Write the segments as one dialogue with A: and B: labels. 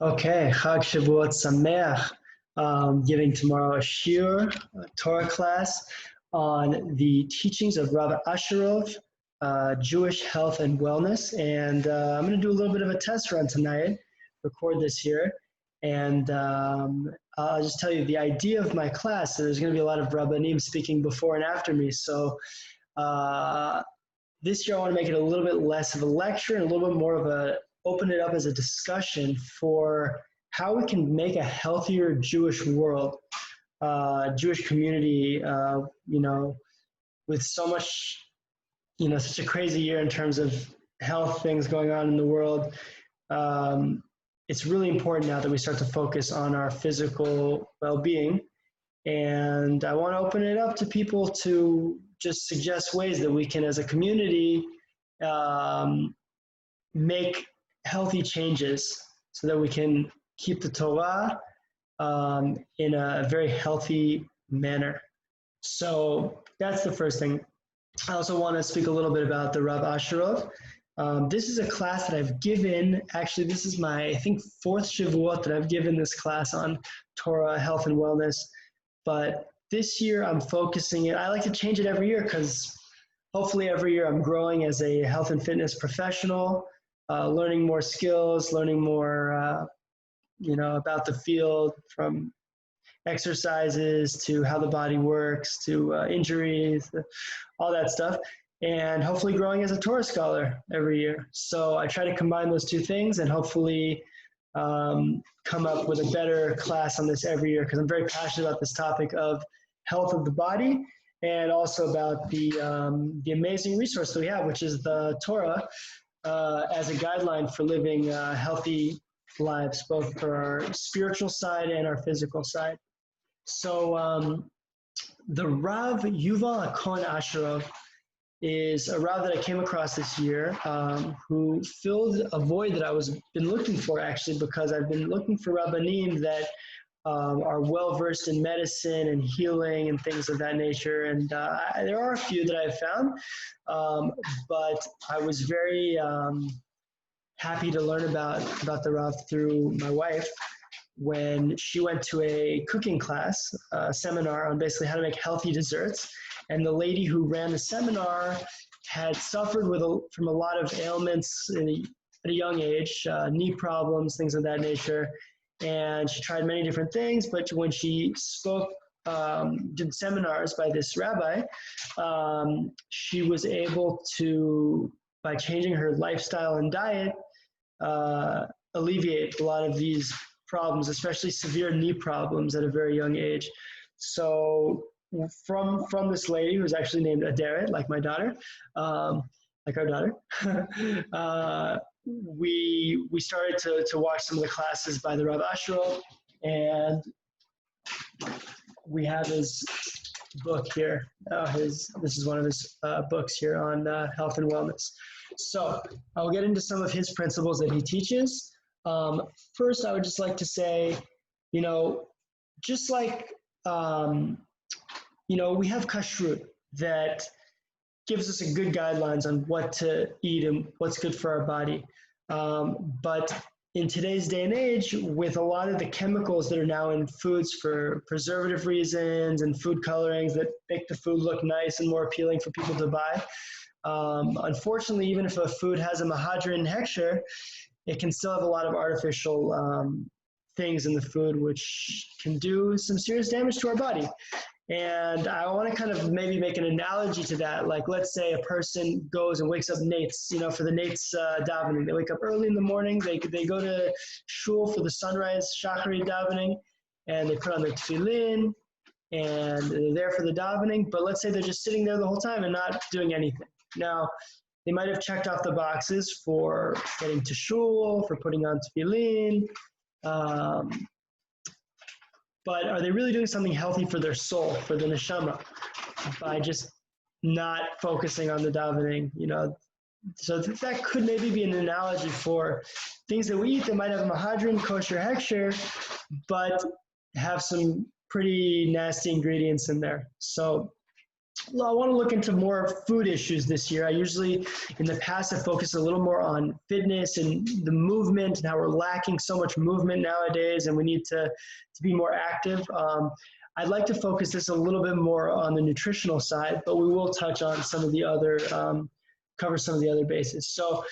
A: Okay, Chag Shavuot Sameach. Giving tomorrow a Shiur, a Torah class on the teachings of Rabbi Asherov, Jewish health and wellness. And I'm going to do a little bit of a test run tonight, record this here. And I'll just tell you the idea of my class. So there's going to be a lot of Rabbanim speaking before and after me. So this year I want to make it a little bit less of a lecture and a little bit more of a open it up as a discussion for how we can make a healthier Jewish world, Jewish community, with so much, such a crazy year in terms of health things going on in the world. It's really important now that we start to focus on our physical well-being. And I want to open it up to people to just suggest ways that we can, as a community, make healthy changes so that we can keep the Torah in a very healthy manner. So that's the first thing. I also want to speak a little bit about the Rav Asherov. This is a class that I've given. Actually, this is my, I think, fourth Shavuot that I've given this class on Torah, health, and wellness. But this year I'm focusing it. I like to change it every year because hopefully every year I'm growing as a health and fitness professional, learning more skills, learning more, about the field, from exercises to how the body works to injuries, all that stuff, and hopefully growing as a Torah scholar every year. So I try to combine those two things and hopefully come up with a better class on this every year because I'm very passionate about this topic of health of the body and also about the amazing resource that we have, which is the Torah, as a guideline for living healthy lives, both for our spiritual side and our physical side. So the Rav Yuval Cohen Asherov is a Rav that I came across this year who filled a void that I was been looking for, actually, because I've been looking for Rabbanim that are well-versed in medicine and healing and things of that nature. And there are a few that I've found, but I was very happy to learn about the Rav through my wife when she went to a cooking class, a seminar on basically how to make healthy desserts. And the lady who ran the seminar had suffered from a lot of ailments at a young age, knee problems, things of that nature. And she tried many different things, but when she spoke, did seminars by this rabbi, she was able to, by changing her lifestyle and diet, alleviate a lot of these problems, especially severe knee problems at a very young age. So from this lady, who's actually named Aderet, like my daughter, like our daughter, we started to watch some of the classes by the Rav Asherov, and we have his book here. This is one of his books here on health and wellness. So I'll get into some of his principles that he teaches. First, I would just like to say, just like, we have kashrut that gives us a good guidelines on what to eat and what's good for our body. But in today's day and age, with a lot of the chemicals that are now in foods for preservative reasons and food colorings that make the food look nice and more appealing for people to buy, unfortunately, even if a food has a mahadrin hechsher, it can still have a lot of artificial things in the food which can do some serious damage to our body. And I want to kind of maybe make an analogy to that. Like, let's say a person goes and wakes up nates, for the nates davening. They wake up early in the morning. They go to shul for the sunrise shachari davening, and they put on their tefillin, and they're there for the davening. But let's say they're just sitting there the whole time and not doing anything. Now, they might have checked off the boxes for getting to shul, for putting on tefillin, but are they really doing something healthy for their soul, for the neshama, by just not focusing on the davening? So that could maybe be an analogy for things that we eat that might have mahadrin, kosher, hechsher, but have some pretty nasty ingredients in there. So Well, I want to look into more food issues this year. I usually, in the past, have focused a little more on fitness and the movement and how we're lacking so much movement nowadays, and we need to be more active. I'd like to focus this a little bit more on the nutritional side, but we will touch on some of the other, cover some of the other bases. So,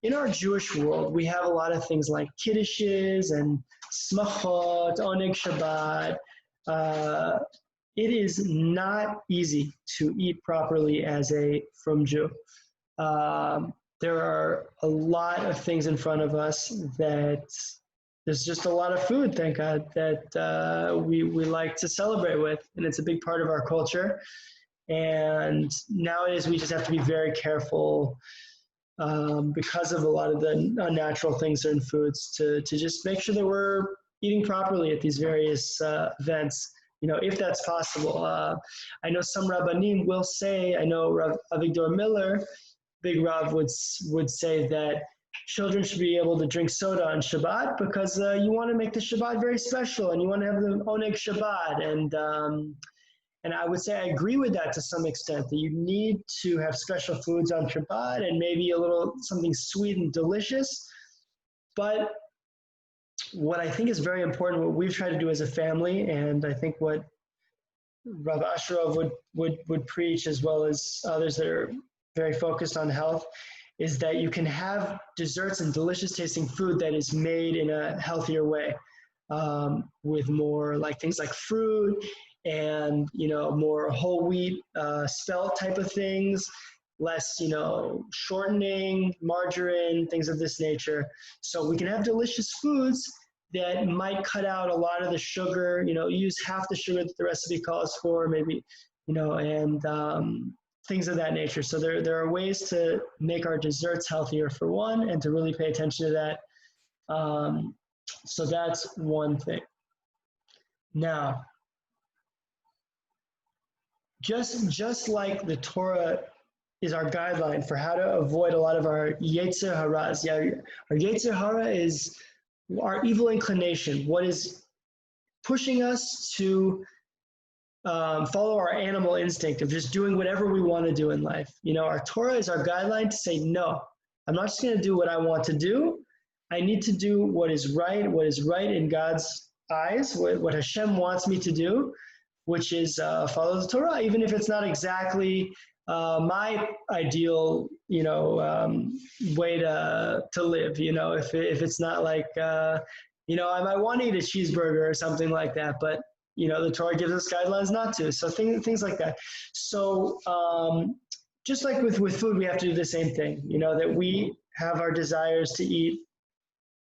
A: in our Jewish world, we have a lot of things like kiddushes and smachot, oneg Shabbat. Uh, it is not easy to eat properly as a frum Jew. There are a lot of things in front of us that there's just a lot of food, thank God, that we like to celebrate with, and it's a big part of our culture. And nowadays, we just have to be very careful because of a lot of the unnatural things in foods to just make sure that we're eating properly at these various events, if that's possible. I know some Rabbanim will say, I know Rav Avigdor Miller, Big Rav, would say that children should be able to drink soda on Shabbat because you want to make the Shabbat very special and you want to have the Oneg Shabbat. And I would say I agree with that to some extent, that you need to have special foods on Shabbat and maybe a little something sweet and delicious. But what I think is very important, what we've tried to do as a family, and I think what Rav Asherov would preach, as well as others that are very focused on health, is that you can have desserts and delicious tasting food that is made in a healthier way, with more like things like fruit and more whole wheat spelt type of things, less shortening, margarine, things of this nature. So we can have delicious foods that might cut out a lot of the sugar, use half the sugar that the recipe calls for, maybe, and things of that nature. So there are ways to make our desserts healthier, for one, and to really pay attention to that. So that's one thing. Now, just like the Torah is our guideline for how to avoid a lot of our Yetzer Haras. Yeah, our Yetzer Hara is our evil inclination, what is pushing us to follow our animal instinct of just doing whatever we want to do in life. Our Torah is our guideline to say, no, I'm not just going to do what I want to do. I need to do what is right in God's eyes, what Hashem wants me to do, which is follow the Torah, even if it's not exactly my ideal, way to live. If it's not like, I might want to eat a cheeseburger or something like that, but the Torah gives us guidelines not to. So things like that. So just like with food, we have to do the same thing. That we have our desires to eat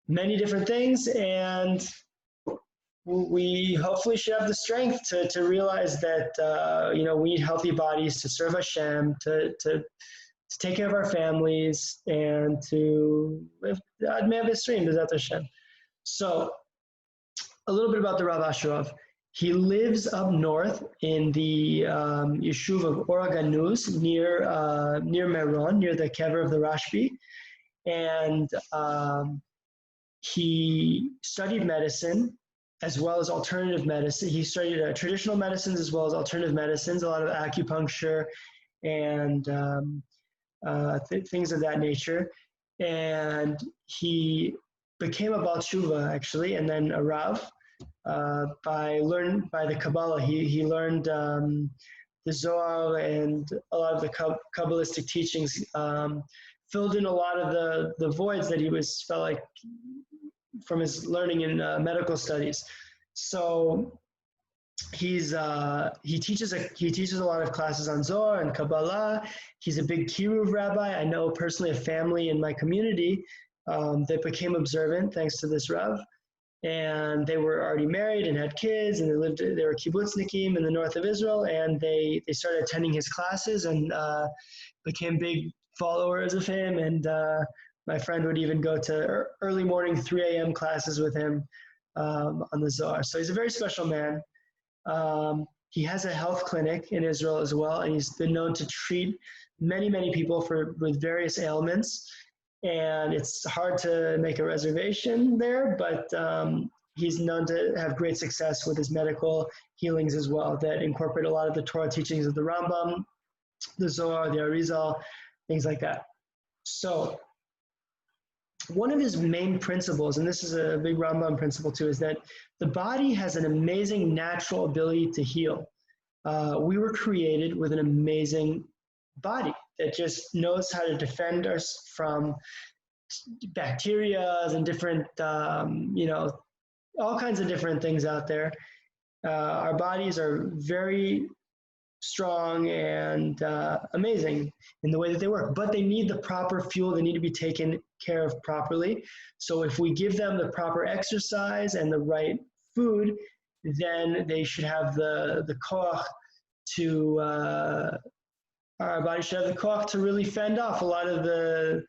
A: many different things, and we hopefully should have the strength to realize that we need healthy bodies to serve Hashem, to take care of our families, and to live Ad Mea V'Esrim B'ezrat Hashem. So a little bit about the Rav Asherov. He lives up north in the Yeshuv of Oraganuz, near Meron, near the kever of the Rashbi, and he studied medicine as well as alternative medicine. He studied traditional medicines as well as alternative medicines, a lot of acupuncture and things of that nature. And he became a Baal Tshuva, actually, and then a Rav by the Kabbalah. He learned the Zohar and a lot of the Kabbalistic teachings, filled in a lot of the voids that he felt like from his learning in medical studies. So he teaches a lot of classes on Zohar and Kabbalah. He's a big Kiruv rabbi. I know personally a family in my community that became observant thanks to this Rav, and they were already married and had kids, and they were kibbutznikim in the north of Israel, and they started attending his classes and became big followers of him. And my friend would even go to early morning 3 a.m. classes with him on the Zohar. So he's a very special man. He has a health clinic in Israel as well, and he's been known to treat many, many people with various ailments. And it's hard to make a reservation there, but he's known to have great success with his medical healings as well that incorporate a lot of the Torah teachings of the Rambam, the Zohar, the Arizal, things like that. So one of his main principles, and this is a big Rambam principle too, is that the body has an amazing natural ability to heal. We were created with an amazing body that just knows how to defend us from bacteria and different, all kinds of different things out there. Our bodies are very strong and amazing in the way that they work, but they need the proper fuel. They need to be taken care of properly. So if we give them the proper exercise and the right food, then they should have the koach to, our body should have the koach to really fend off a lot of the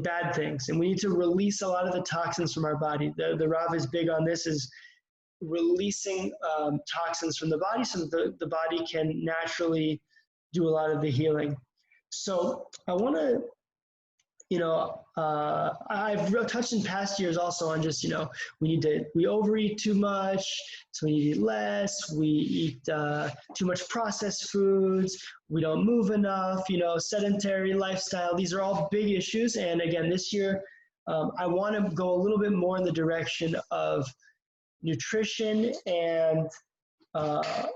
A: bad things. And we need to release a lot of the toxins from our body. The Rav is big on this, is releasing toxins from the body so that the body can naturally do a lot of the healing. So I want to, I've touched in past years also on just, we overeat too much, so we need to eat less, we eat too much processed foods, we don't move enough, sedentary lifestyle. These are all big issues. And again, this year, I want to go a little bit more in the direction of nutrition and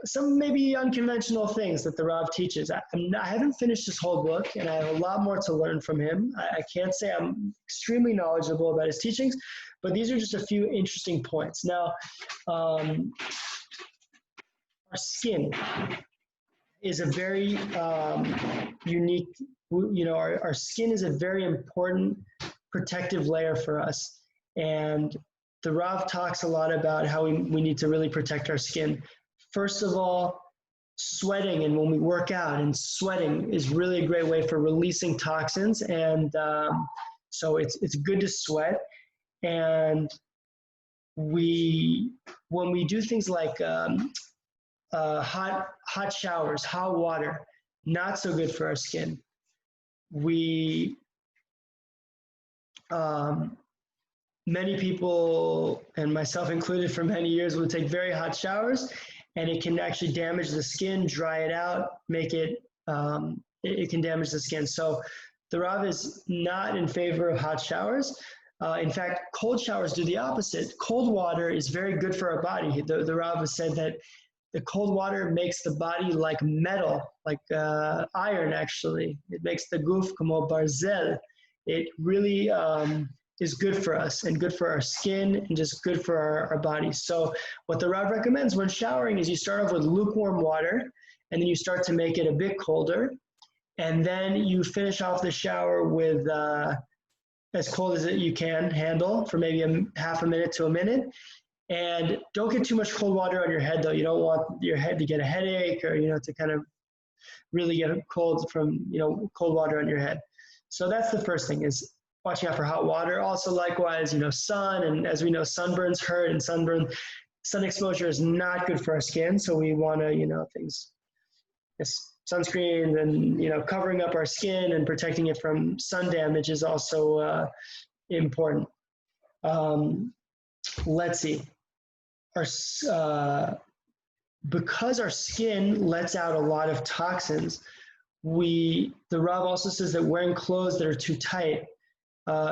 A: some maybe unconventional things that the Rav teaches. I haven't finished this whole book, and I have a lot more to learn from him. I can't say I'm extremely knowledgeable about his teachings, but these are just a few interesting points. Now, our skin is a very unique, our skin is a very important protective layer for us. And the Rav talks a lot about how we need to really protect our skin. First of all, sweating, and when we work out, and sweating is really a great way for releasing toxins. And so it's good to sweat. And when we do things like hot showers, hot water, not so good for our skin. Many people, and myself included for many years, would take very hot showers, and it can actually damage the skin, dry it out, make it, it can damage the skin. So the Rav is not in favor of hot showers. In fact, cold showers do the opposite. Cold water is very good for our body. The Rav has said that the cold water makes the body like metal, like iron actually. It makes the guf como barzel. It really is good for us and good for our skin and just good for our bodies. So what the Rav recommends when showering is you start off with lukewarm water, and then you start to make it a bit colder, and then you finish off the shower with as cold as you can handle for maybe half a minute to a minute. And don't get too much cold water on your head though. You don't want your head to get a headache or, to kind of really get cold from, cold water on your head. So that's the first thing, is watching out for hot water. Also likewise, sun, and as we know, sunburns hurt, and sun exposure is not good for our skin. So we want to, things, sunscreen and, covering up our skin and protecting it from sun damage is also important. Let's see. Because our skin lets out a lot of toxins, the Rav also says that wearing clothes that are too tight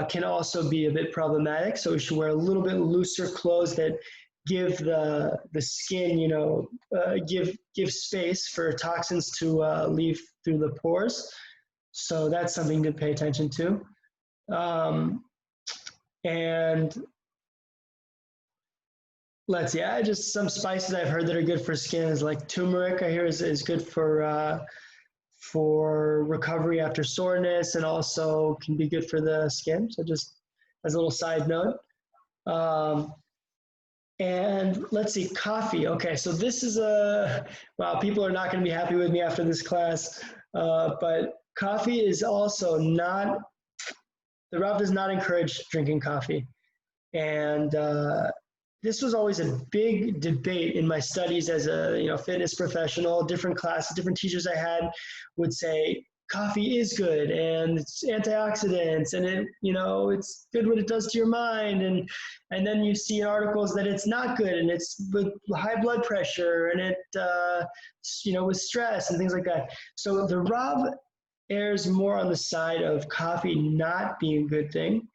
A: can also be a bit problematic. So we should wear a little bit looser clothes that give the skin, give space for toxins to leave through the pores. So that's something to pay attention to. And let's see, just some spices I've heard that are good for skin is like turmeric. I hear is good for recovery after soreness, and also can be good for the skin. So just as a little side note. And let's see, coffee. Okay, so this is wow, people are not going to be happy with me after this class, but coffee is also not, the Rav does not encourage drinking coffee. And this was always a big debate in my studies as a fitness professional. Different classes, different teachers I had would say coffee is good and it's antioxidants and it, it's good what it does to your mind. And then you see articles that it's not good and it's with high blood pressure and it, with stress and things like that. So the Rav errs more on the side of coffee not being a good thing.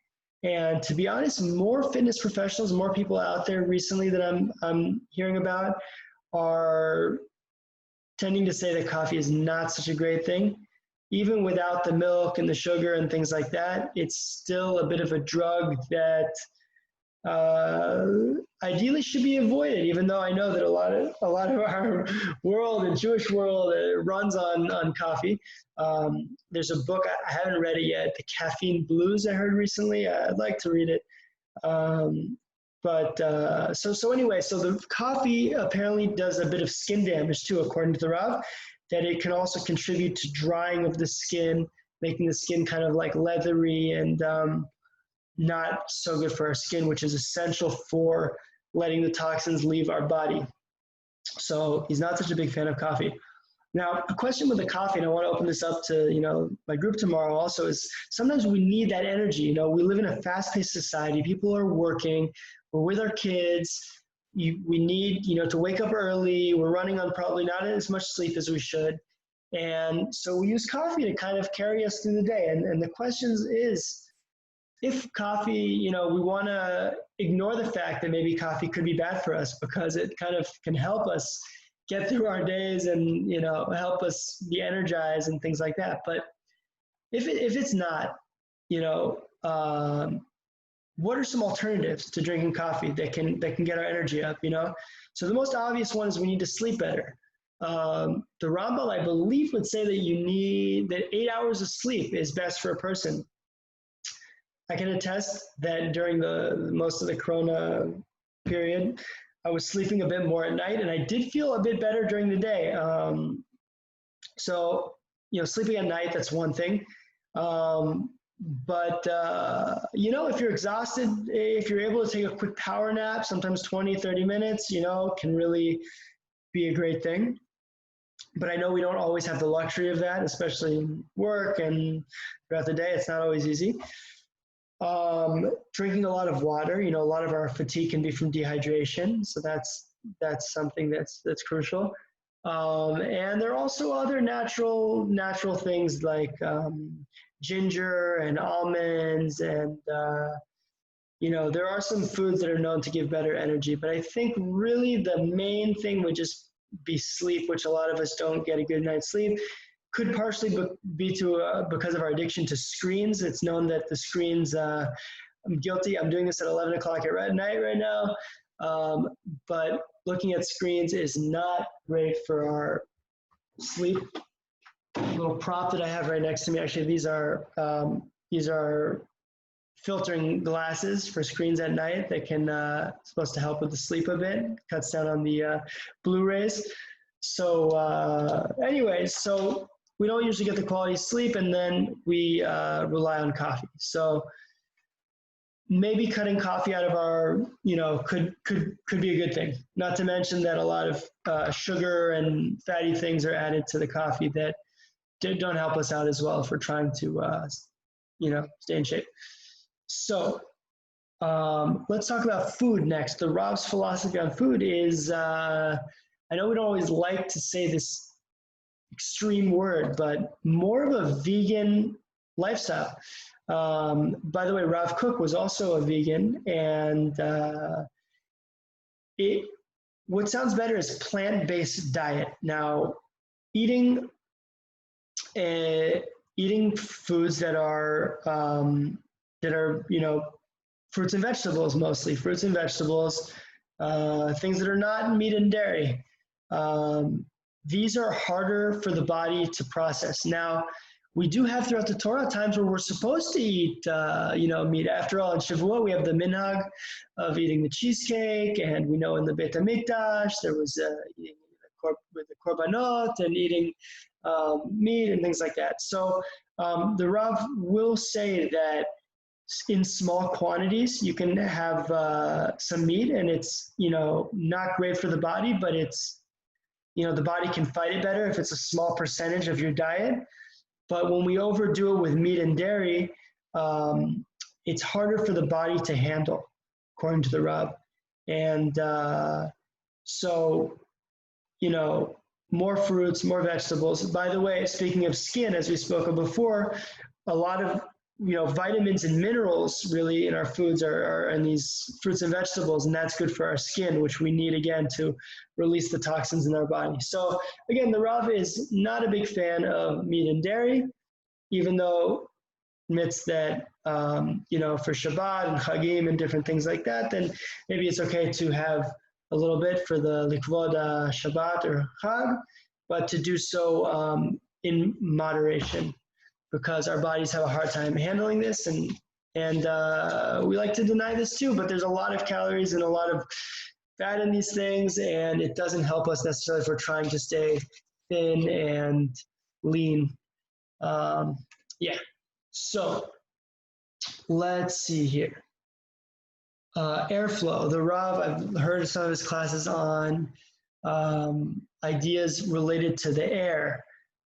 A: And to be honest, more fitness professionals, more people out there recently that I'm hearing about are tending to say that coffee is not such a great thing. Even without the milk and the sugar and things like that, it's still a bit of a drug that ideally should be avoided, even though I know that a lot of our world and Jewish world runs on coffee. There's a book, I haven't read it yet, The Caffeine Blues, I heard recently. I'd like to read it. So anyway, so the coffee apparently does a bit of skin damage too, according to the Rav, that it can also contribute to drying of the skin, making the skin kind of like leathery and not so good for our skin, which is essential for letting the toxins leave our body. So he's not such a big fan of coffee. Now, a question with the coffee, and I want to open this up to my group tomorrow also, is sometimes we need that energy. We live in a fast-paced society. People are working. We're with our kids. We need to wake up early. We're running on probably not as much sleep as we should. And so we use coffee to kind of carry us through the day. And the question is, if coffee, we want to ignore the fact that maybe coffee could be bad for us because it kind of can help us get through our days and, help us be energized and things like that. But if it's not, what are some alternatives to drinking coffee that can get our energy up, So the most obvious one is we need to sleep better. The Rambam, I believe, would say that 8 hours of sleep is best for a person. I can attest that during most of the Corona period, I was sleeping a bit more at night, and I did feel a bit better during the day. So, sleeping at night, that's one thing. But if you're exhausted, if you're able to take a quick power nap, sometimes 20, 30 minutes, can really be a great thing. But I know we don't always have the luxury of that, especially in work and throughout the day. It's not always easy. Drinking a lot of water, a lot of our fatigue can be from dehydration. So that's something that's crucial. And there are also other natural things like ginger and almonds and, there are some foods that are known to give better energy. But I think really the main thing would just be sleep, which a lot of us don't get a good night's sleep. Could partially be because of our addiction to screens. It's known that the screens, I'm guilty. I'm doing this at 11 o'clock at night right now. But looking at screens is not great for our sleep. Little prop that I have right next to me. Actually, these are filtering glasses for screens at night that can supposed to help with the sleep a bit. Cuts down on the blue rays. So anyways, so we don't usually get the quality sleep, and then we rely on coffee. So maybe cutting coffee out of our, could be a good thing. Not to mention that a lot of sugar and fatty things are added to the coffee that don't help us out as well if we're trying to, stay in shape. So let's talk about food next. The Rav's philosophy on food is, I know we don't always like to say this extreme word, but more of a vegan lifestyle. By the way, Rav Kook was also a vegan, and what sounds better is plant-based diet. Now, eating foods that are fruits and vegetables, mostly fruits and vegetables, things that are not meat and dairy. These are harder for the body to process. Now, we do have throughout the Torah times where we're supposed to eat, meat. After all, in Shavuot, we have the minhag of eating the cheesecake, and we know in the Beit HaMikdash there was eating with the korbanot and eating meat and things like that. So the Rav will say that in small quantities, you can have some meat, and it's, not great for the body, but it's, the body can fight it better if it's a small percentage of your diet. But when we overdo it with meat and dairy, it's harder for the body to handle, according to the Rav. And so, more fruits, more vegetables. By the way, speaking of skin, as we spoke of before, a lot of vitamins and minerals really in our foods are in these fruits and vegetables, and that's good for our skin, which we need again to release the toxins in our body. So again, the Rav is not a big fan of meat and dairy, even though admits that for Shabbat and Chagim and different things like that, then maybe it's okay to have a little bit for the Likvod Shabbat or Chag, but to do so in moderation, because our bodies have a hard time handling this, and we like to deny this too, but there's a lot of calories and a lot of fat in these things, and it doesn't help us necessarily if we're trying to stay thin and lean. So let's see here. Airflow. The Rav, I've heard some of his classes on ideas related to the air.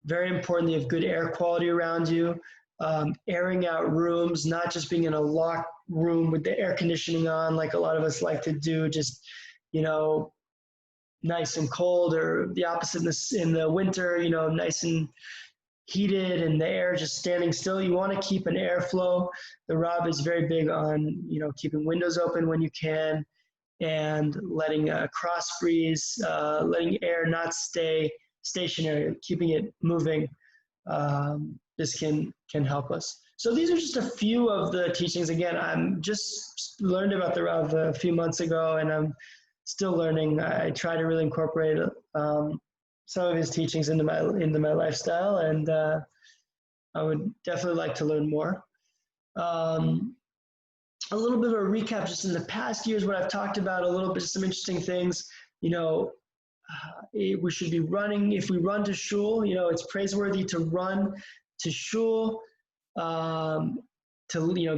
A: Very important, you have good air quality around you. Airing out rooms, not just being in a locked room with the air conditioning on like a lot of us like to do, just, nice and cold, or the opposite in the winter, nice and heated and the air just standing still. You want to keep an airflow. The Rav is very big on, keeping windows open when you can, and letting cross breeze, letting air not stay stationary, keeping it moving. This can help us. So these are just a few of the teachings. Again, I'm just learned about the Rav a few months ago, and I'm still learning. I try to really incorporate some of his teachings into my lifestyle, and I would definitely like to learn more. A little bit of a recap, just in the past years, what I've talked about, a little bit, some interesting things. We should be running. If we run to shul, it's praiseworthy to run to shul, to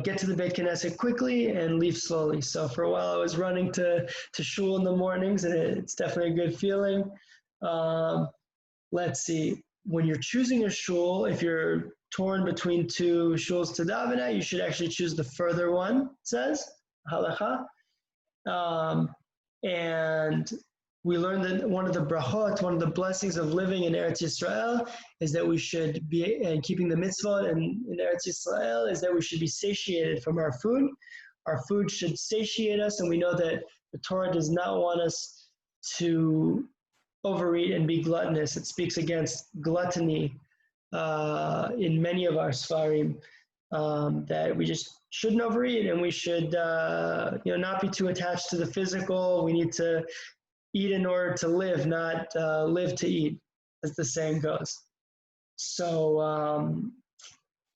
A: get to the Beit Knesset quickly and leave slowly. So for a while I was running to shul in the mornings, and it's definitely a good feeling. Let's see, when you're choosing a shul, if you're torn between two shuls to daven at, you should actually choose the further one, it says, halacha. And we learned that one of the brachot, one of the blessings of living in Eretz Yisrael, is that we should be, and keeping the mitzvot in Eretz Yisrael, is that we should be satiated from our food. Our food should satiate us, and we know that the Torah does not want us to overeat and be gluttonous. It speaks against gluttony in many of our Sfarim, that we just shouldn't overeat, and we should not be too attached to the physical. We need to eat in order to live, not live to eat, as the saying goes. So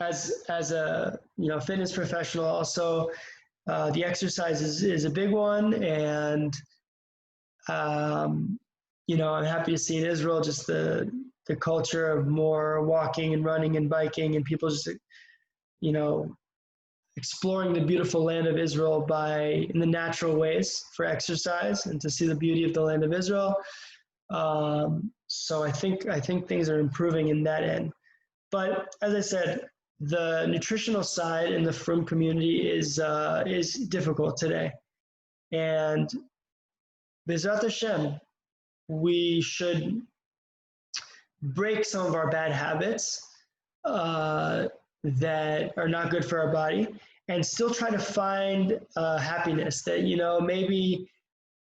A: as a fitness professional, also the exercise is a big one, and I'm happy to see in Israel just the culture of more walking and running and biking, and people just exploring the beautiful land of Israel in the natural ways for exercise and to see the beauty of the land of Israel. So I think things are improving in that end. But as I said, the nutritional side in the frum community is difficult today. And B'ezrat Hashem, we should break some of our bad habits that are not good for our body, and still try to find happiness. That maybe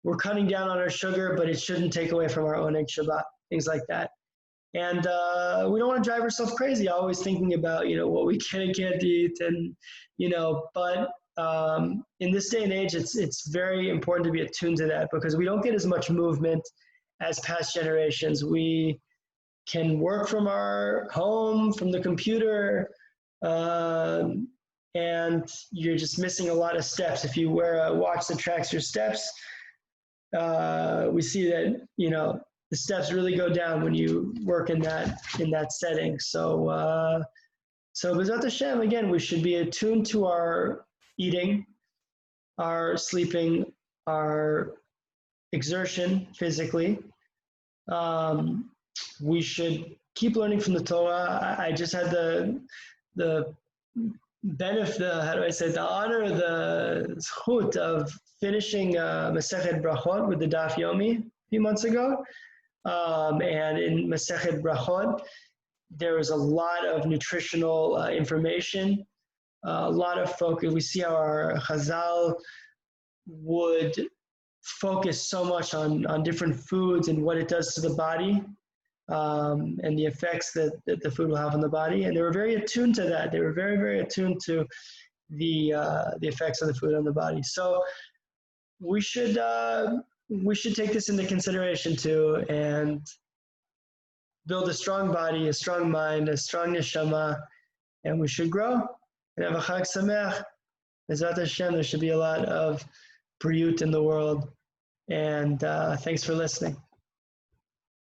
A: we're cutting down on our sugar, but it shouldn't take away from our oneg Shabbat, things like that. And we don't want to drive ourselves crazy, always thinking about what we can and can't eat, and But in this day and age, it's very important to be attuned to that, because we don't get as much movement as past generations. We can work from our home, from the computer, and you're just missing a lot of steps. If you wear a watch that tracks your steps, we see that the steps really go down when you work in that setting. So B'ezrat Hashem, again, we should be attuned to our eating, our sleeping, our exertion physically. We should keep learning from the Torah. I just had the benefit, how do I say, the honor, the zchut of finishing Masechet Brachot with the Daf Yomi a few months ago. And in Masechet Brachot, there was a lot of nutritional information, a lot of focus. We see how our Chazal would focus so much on different foods and what it does to the body, and the effects that the food will have on the body. And they were very attuned to that. They were very, very attuned to the effects of the food on the body. So we should take this into consideration too, and build a strong body, a strong mind, a strong neshama, and we should grow and have a Chag Sameach. Bezrat Hashem, there should be a lot of Briut in the world. And thanks for listening.